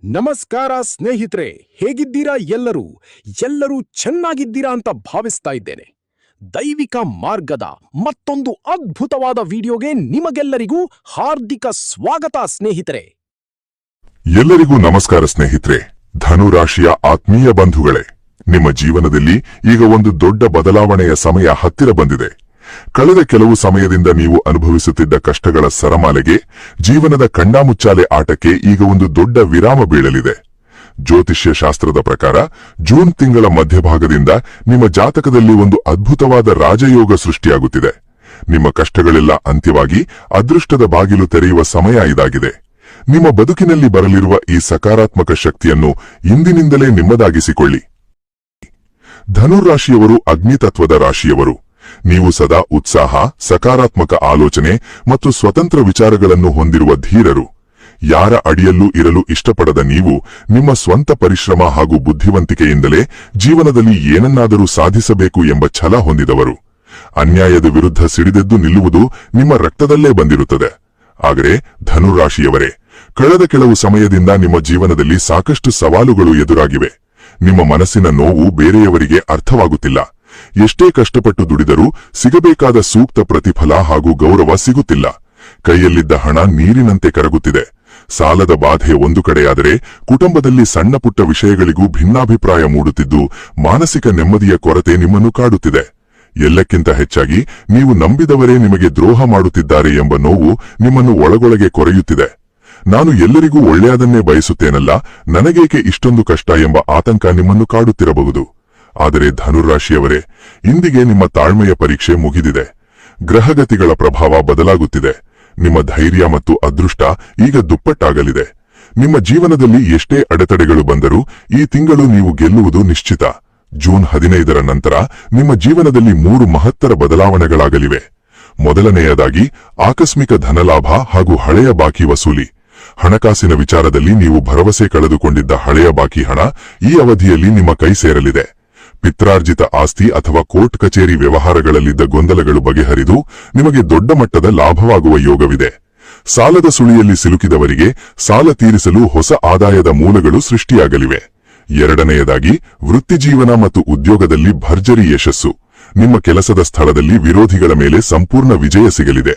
ನಮಸ್ಕಾರ ಸ್ನೇಹಿತರೆ, ಹೇಗಿದ್ದೀರಾ? ಎಲ್ಲರೂ ಚೆನ್ನಾಗಿದ್ದೀರಾ ಅಂತ ಭಾವಿಸ್ತಾ ಇದ್ದೇನೆ. ದೈವಿಕ ಮಾರ್ಗದ ಮತ್ತೊಂದು ಅದ್ಭುತವಾದ ವಿಡಿಯೋಗೆ ನಿಮಗೆಲ್ಲರಿಗೂ ಹಾರ್ದಿಕ ಸ್ವಾಗತ ಸ್ನೇಹಿತರೆ. ಎಲ್ಲರಿಗೂ ನಮಸ್ಕಾರ ಸ್ನೇಹಿತರೆ. ಧನುರಾಶಿಯ ಆತ್ಮೀಯ ಬಂಧುಗಳೇ, ನಿಮ್ಮ ಜೀವನದಲ್ಲಿ ಈಗ ಒಂದು ದೊಡ್ಡ ಬದಲಾವಣೆಯ ಸಮಯ ಹತ್ತಿರ ಬಂದಿದೆ. ಕಳೆದ ಕೆಲವು ಸಮಯದಿಂದ ನೀವು ಅನುಭವಿಸುತ್ತಿದ್ದ ಕಷ್ಟಗಳ ಸರಮಾಲೆಗೆ, ಜೀವನದ ಕಣ್ಣಾಮುಚ್ಚಾಲೆ ಆಟಕ್ಕೆ ಈಗ ಒಂದು ದೊಡ್ಡ ವಿರಾಮ ಬೀಳಲಿದೆ. ಜ್ಯೋತಿಷ್ಯ ಶಾಸ್ತ್ರದ ಪ್ರಕಾರ ಜೂನ್ ತಿಂಗಳ ಮಧ್ಯಭಾಗದಿಂದ ನಿಮ್ಮ ಜಾತಕದಲ್ಲಿ ಒಂದು ಅದ್ಭುತವಾದ ರಾಜಯೋಗ ಸೃಷ್ಟಿಯಾಗುತ್ತಿದೆ. ನಿಮ್ಮ ಕಷ್ಟಗಳೆಲ್ಲ ಅಂತ್ಯವಾಗಿ ಅದೃಷ್ಟದ ಬಾಗಿಲು ತೆರೆಯುವ ಸಮಯ ಇದಾಗಿದೆ. ನಿಮ್ಮ ಬದುಕಿನಲ್ಲಿ ಬರಲಿರುವ ಈ ಸಕಾರಾತ್ಮಕ ಶಕ್ತಿಯನ್ನು ಇಂದಿನಿಂದಲೇ ನಿಮ್ಮದಾಗಿಸಿಕೊಳ್ಳಿ. ಧನುರಾಶಿಯವರು ಅಗ್ನಿತತ್ವದ ರಾಶಿಯವರು. ನೀವು ಸದಾ ಉತ್ಸಾಹ, ಸಕಾರಾತ್ಮಕ ಆಲೋಚನೆ ಮತ್ತು ಸ್ವತಂತ್ರ ವಿಚಾರಗಳನ್ನು ಹೊಂದಿರುವ ಧೀರರು. ಯಾರ ಅಡಿಯಲ್ಲೂ ಇರಲು ಇಷ್ಟಪಡದ ನೀವು ನಿಮ್ಮ ಸ್ವಂತ ಪರಿಶ್ರಮ ಹಾಗೂ ಬುದ್ಧಿವಂತಿಕೆಯಿಂದಲೇ ಜೀವನದಲ್ಲಿ ಏನನ್ನಾದರೂ ಸಾಧಿಸಬೇಕು ಎಂಬ ಛಲ ಹೊಂದಿದವರು. ಅನ್ಯಾಯದ ವಿರುದ್ಧ ಸಿಡಿದೆದ್ದು ನಿಲ್ಲುವುದು ನಿಮ್ಮ ರಕ್ತದಲ್ಲೇ ಬಂದಿರುತ್ತದೆ. ಆದರೆ ಧನುರಾಶಿಯವರೇ, ಕಳೆದ ಕೆಲವು ಸಮಯದಿಂದ ನಿಮ್ಮ ಜೀವನದಲ್ಲಿ ಸಾಕಷ್ಟು ಸವಾಲುಗಳು ಎದುರಾಗಿವೆ. ನಿಮ್ಮ ಮನಸ್ಸಿನ ನೋವು ಬೇರೆಯವರಿಗೆ ಅರ್ಥವಾಗುತ್ತಿಲ್ಲ. ಎಷ್ಟೇ ಕಷ್ಟಪಟ್ಟು ದುಡಿದರೂ ಸಿಗಬೇಕಾದ ಸೂಕ್ತ ಪ್ರತಿಫಲ ಹಾಗೂ ಗೌರವ ಸಿಗುತ್ತಿಲ್ಲ. ಕೈಯಲ್ಲಿದ್ದ ಹಣ ನೀರಿನಂತೆ ಕರಗುತ್ತಿದೆ. ಸಾಲದ ಬಾಧೆ ಒಂದು ಕಡೆಯಾದರೆ, ಕುಟುಂಬದಲ್ಲಿ ಸಣ್ಣ ಪುಟ್ಟ ವಿಷಯಗಳಿಗೂ ಭಿನ್ನಾಭಿಪ್ರಾಯ ಮೂಡುತ್ತಿದ್ದು ಮಾನಸಿಕ ನೆಮ್ಮದಿಯ ಕೊರತೆ ನಿಮ್ಮನ್ನು ಕಾಡುತ್ತಿದೆ. ಎಲ್ಲಕ್ಕಿಂತ ಹೆಚ್ಚಾಗಿ ನೀವು ನಂಬಿದವರೇ ನಿಮಗೆ ದ್ರೋಹ ಮಾಡುತ್ತಿದ್ದಾರೆ ಎಂಬ ನೋವು ನಿಮ್ಮನ್ನು ಒಳಗೊಳಗೆ ಕೊರೆಯುತ್ತಿದೆ. ನಾನು ಎಲ್ಲರಿಗೂ ಒಳ್ಳೆಯದನ್ನೇ ಬಯಸುತ್ತೇನಲ್ಲ, ನನಗೇಕೆ ಇಷ್ಟೊಂದು ಕಷ್ಟ ಎಂಬ ಆತಂಕ ನಿಮ್ಮನ್ನು ಕಾಡುತ್ತಿರಬಹುದು. ಆದರೆ ಧನುರಾಶಿಯವರೇ, ಇಂದಿಗೆ ನಿಮ್ಮ ತಾಳ್ಮೆಯ ಪರೀಕ್ಷೆ ಮುಗಿದಿದೆ. ಗ್ರಹಗತಿಗಳ ಪ್ರಭಾವ ಬದಲಾಗುತ್ತಿದೆ. ನಿಮ್ಮ ಧೈರ್ಯ ಮತ್ತು ಅದೃಷ್ಟ ಈಗ ದುಪ್ಪಟ್ಟಾಗಲಿದೆ. ನಿಮ್ಮ ಜೀವನದಲ್ಲಿ ಎಷ್ಟೇ ಅಡೆತಡೆಗಳು ಬಂದರೂ ಈ ತಿಂಗಳು ನೀವು ಗೆಲ್ಲುವುದು ನಿಶ್ಚಿತ. ಜೂನ್ 15ರ ನಂತರ ನಿಮ್ಮ ಜೀವನದಲ್ಲಿ 3 ಮಹತ್ತರ ಬದಲಾವಣೆಗಳಾಗಲಿವೆ. ಮೊದಲನೆಯದಾಗಿ ಆಕಸ್ಮಿಕ ಧನಲಾಭ ಹಾಗೂ ಹಳೆಯ ಬಾಕಿ ವಸೂಲಿ. ಹಣಕಾಸಿನ ವಿಚಾರದಲ್ಲಿ ನೀವು ಭರವಸೆ ಕಳೆದುಕೊಂಡಿದ್ದ ಹಳೆಯ ಬಾಕಿ ಹಣ ಈ ಅವಧಿಯಲ್ಲಿ ನಿಮ್ಮ ಕೈ ಸೇರಲಿದೆ. ಪಿತ್ರಾರ್ಜಿತ ಆಸ್ತಿ ಅಥವಾ ಕೋರ್ಟ್ ಕಚೇರಿ ವ್ಯವಹಾರಗಳಲ್ಲಿದ್ದ ಗೊಂದಲಗಳು ಬಗೆಹರಿದು ನಿಮಗೆ ದೊಡ್ಡ ಮಟ್ಟದ ಲಾಭವಾಗುವ ಯೋಗವಿದೆ. ಸಾಲದ ಸುಳಿಯಲ್ಲಿ ಸಿಲುಕಿದವರಿಗೆ ಸಾಲ ತೀರಿಸಲು ಹೊಸ ಆದಾಯದ ಮೂಲಗಳು ಸೃಷ್ಟಿಯಾಗಲಿವೆ. ಎರಡನೆಯದಾಗಿ ವೃತ್ತಿಜೀವನ ಮತ್ತು ಉದ್ಯೋಗದಲ್ಲಿ ಭರ್ಜರಿ ಯಶಸ್ಸು. ನಿಮ್ಮ ಕೆಲಸದ ಸ್ಥಳದಲ್ಲಿ ವಿರೋಧಿಗಳ ಮೇಲೆ ಸಂಪೂರ್ಣ ವಿಜಯ ಸಿಗಲಿದೆ.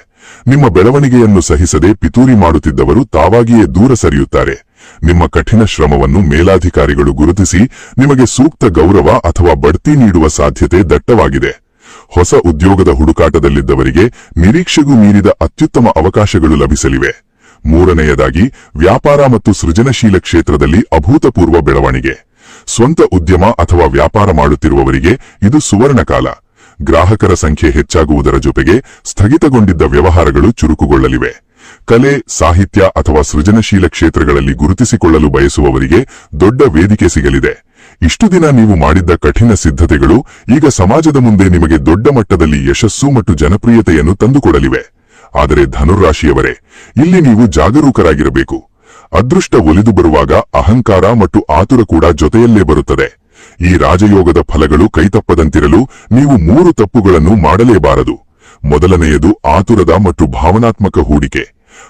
ನಿಮ್ಮ ಬೆಳವಣಿಗೆಯನ್ನು ಸಹಿಸದೆ ಪಿತೂರಿ ಮಾಡುತ್ತಿದ್ದವರು ತಾವಾಗಿಯೇ ದೂರ ಸರಿಯುತ್ತಾರೆ. ನಿಮ್ಮ ಕಠಿಣ ಶ್ರಮವನ್ನು ಮೇಲಾಧಿಕಾರಿಗಳು ಗುರುತಿಸಿ ನಿಮಗೆ ಸೂಕ್ತ ಗೌರವ ಅಥವಾ ಬಡ್ತಿ ನೀಡುವ ಸಾಧ್ಯತೆ ದಟ್ಟವಾಗಿದೆ. ಹೊಸ ಉದ್ಯೋಗದ ಹುಡುಕಾಟದಲ್ಲಿದ್ದವರಿಗೆ ನಿರೀಕ್ಷೆಗೂ ಮೀರಿದ ಅತ್ಯುತ್ತಮ ಅವಕಾಶಗಳು ಲಭಿಸಲಿವೆ. ಮೂರನೆಯದಾಗಿ ವ್ಯಾಪಾರ ಮತ್ತು ಸೃಜನಶೀಲ ಕ್ಷೇತ್ರದಲ್ಲಿ ಅಭೂತಪೂರ್ವ ಬೆಳವಣಿಗೆ. ಸ್ವಂತ ಉದ್ಯಮ ಅಥವಾ ವ್ಯಾಪಾರ ಮಾಡುತ್ತಿರುವವರಿಗೆ ಇದು ಸುವರ್ಣಕಾಲ. ಗ್ರಾಹಕರ ಸಂಖ್ಯೆ ಹೆಚ್ಚಾಗುವುದರ ಜೊತೆಗೆ ಸ್ಥಗಿತಗೊಂಡಿದ್ದ ವ್ಯವಹಾರಗಳು ಚುರುಕುಗೊಳ್ಳಲಿವೆ. ಕಲೆ, ಸಾಹಿತ್ಯ ಅಥವಾ ಸೃಜನಶೀಲ ಕ್ಷೇತ್ರಗಳಲ್ಲಿ ಗುರುತಿಸಿಕೊಳ್ಳಲು ಬಯಸುವವರಿಗೆ ದೊಡ್ಡ ವೇದಿಕೆ ಸಿಗಲಿದೆ. ಇಷ್ಟು ದಿನ ನೀವು ಮಾಡಿದ್ದ ಕಠಿಣ ಸಿದ್ಧತೆಗಳು ಈಗ ಸಮಾಜದ ಮುಂದೆ ನಿಮಗೆ ದೊಡ್ಡ ಮಟ್ಟದಲ್ಲಿ ಯಶಸ್ಸು ಮತ್ತು ಜನಪ್ರಿಯತೆಯನ್ನು ತಂದುಕೊಡಲಿವೆ. ಆದರೆ ಧನುರಾಶಿಯವರೇ, ಇಲ್ಲಿ ನೀವು ಜಾಗರೂಕರಾಗಿರಬೇಕು. ಅದೃಷ್ಟ ಒಲಿದು ಬರುವಾಗ ಅಹಂಕಾರ ಮತ್ತು ಆತುರ ಕೂಡ ಜೊತೆಯಲ್ಲೇ ಬರುತ್ತದೆ. ಈ ರಾಜಯೋಗದ ಫಲಗಳು ಕೈತಪ್ಪದಂತಿರಲು ನೀವು 3 ತಪ್ಪುಗಳನ್ನು ಮಾಡಲೇಬಾರದು. ಮೊದಲನೆಯದು ಆತುರದ ಮತ್ತು ಭಾವನಾತ್ಮಕ ಹೂಡಿಕೆ.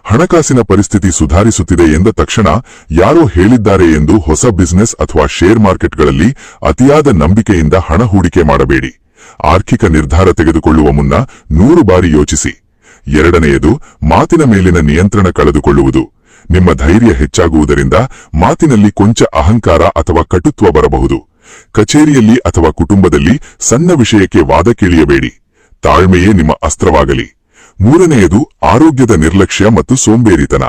ಹಣಕಾಸಿನ ಪರಿಸ್ಥಿತಿ ಸುಧಾರಿಸುತ್ತಿದೆ ಎಂದ ತಕ್ಷಣ ಯಾರೋ ಹೇಳಿದ್ದಾರೆ ಎಂದು ಹೊಸ ಬಿಸಿನೆಸ್ ಅಥವಾ ಶೇರ್ ಮಾರ್ಕೆಟ್ಗಳಲ್ಲಿ ಅತಿಯಾದ ನಂಬಿಕೆಯಿಂದ ಹಣ ಹೂಡಿಕೆ ಮಾಡಬೇಡಿ. ಆರ್ಥಿಕ ನಿರ್ಧಾರ ತೆಗೆದುಕೊಳ್ಳುವ ಮುನ್ನ 100 ಬಾರಿ ಯೋಚಿಸಿ. ಎರಡನೆಯದು ಮಾತಿನ ಮೇಲಿನ ನಿಯಂತ್ರಣ ಕಳೆದುಕೊಳ್ಳುವುದು. ನಿಮ್ಮ ಧೈರ್ಯ ಹೆಚ್ಚಾಗುವುದರಿಂದ ಮಾತಿನಲ್ಲಿ ಕೊಂಚ ಅಹಂಕಾರ ಅಥವಾ ಕಟುತ್ವ ಬರಬಹುದು. ಕಚೇರಿಯಲ್ಲಿ ಅಥವಾ ಕುಟುಂಬದಲ್ಲಿ ಸಣ್ಣ ವಿಷಯಕ್ಕೆ ವಾದ ಕೇಳಿಯಬೇಡಿ. ತಾಳ್ಮೆಯೇ ನಿಮ್ಮ ಅಸ್ತ್ರವಾಗಲಿ. ಮೂರನೆಯದು ಆರೋಗ್ಯದ ನಿರ್ಲಕ್ಷ್ಯ ಮತ್ತು ಸೋಂಬೇರಿತನ.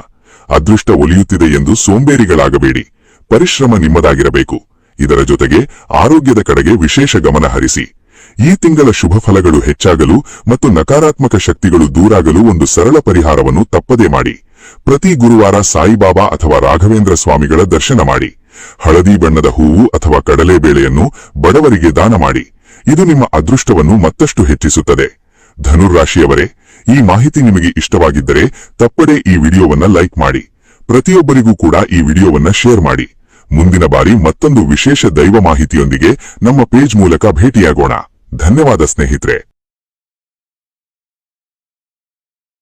ಅದೃಷ್ಟ ಒಲಿಯುತ್ತಿದೆ ಎಂದು ಸೋಂಬೇರಿಗಳಾಗಬೇಡಿ. ಪರಿಶ್ರಮ ನಿಮ್ಮದಾಗಿರಬೇಕು. ಇದರ ಜೊತೆಗೆ ಆರೋಗ್ಯದ ಕಡೆಗೆ ವಿಶೇಷ ಗಮನ ಹರಿಸಿ. ಈ ತಿಂಗಳ ಶುಭ ಫಲಗಳು ಹೆಚ್ಚಾಗಲು ಮತ್ತು ನಕಾರಾತ್ಮಕ ಶಕ್ತಿಗಳು ದೂರಾಗಲು ಒಂದು ಸರಳ ಪರಿಹಾರವನ್ನು ತಪ್ಪದೇ ಮಾಡಿ. ಪ್ರತಿ ಗುರುವಾರ ಸಾಯಿಬಾಬಾ ಅಥವಾ ರಾಘವೇಂದ್ರ ಸ್ವಾಮಿಗಳ ದರ್ಶನ ಮಾಡಿ. ಹಳದಿ ಬಣ್ಣದ ಹೂವು ಅಥವಾ ಕಡಲೆಬೇಳೆಯನ್ನು ಬಡವರಿಗೆ ದಾನ ಮಾಡಿ. ಇದು ನಿಮ್ಮ ಅದೃಷ್ಟವನ್ನು ಮತ್ತಷ್ಟು ಹೆಚ್ಚಿಸುತ್ತದೆ. ಧನುರಾಶಿಯವರೇ, ಈ ಮಾಹಿತಿ ನಿಮಗೆ ಇಷ್ಟವಾಗಿದ್ದರೆ ತಪ್ಪದೇ ಈ ವಿಡಿಯೋವನ್ನ ಲೈಕ್ ಮಾಡಿ. ಪ್ರತಿಯೊಬ್ಬರಿಗೂ ಕೂಡ ಈ ವಿಡಿಯೋವನ್ನ ಶೇರ್ ಮಾಡಿ. ಮುಂದಿನ ಬಾರಿ ಮತ್ತೊಂದು ವಿಶೇಷ ದೈವ ಮಾಹಿತಿಯೊಂದಿಗೆ ನಮ್ಮ ಪೇಜ್ ಮೂಲಕ ಭೇಟಿಯಾಗೋಣ. ಧನ್ಯವಾದ ಸ್ನೇಹಿತರೆ.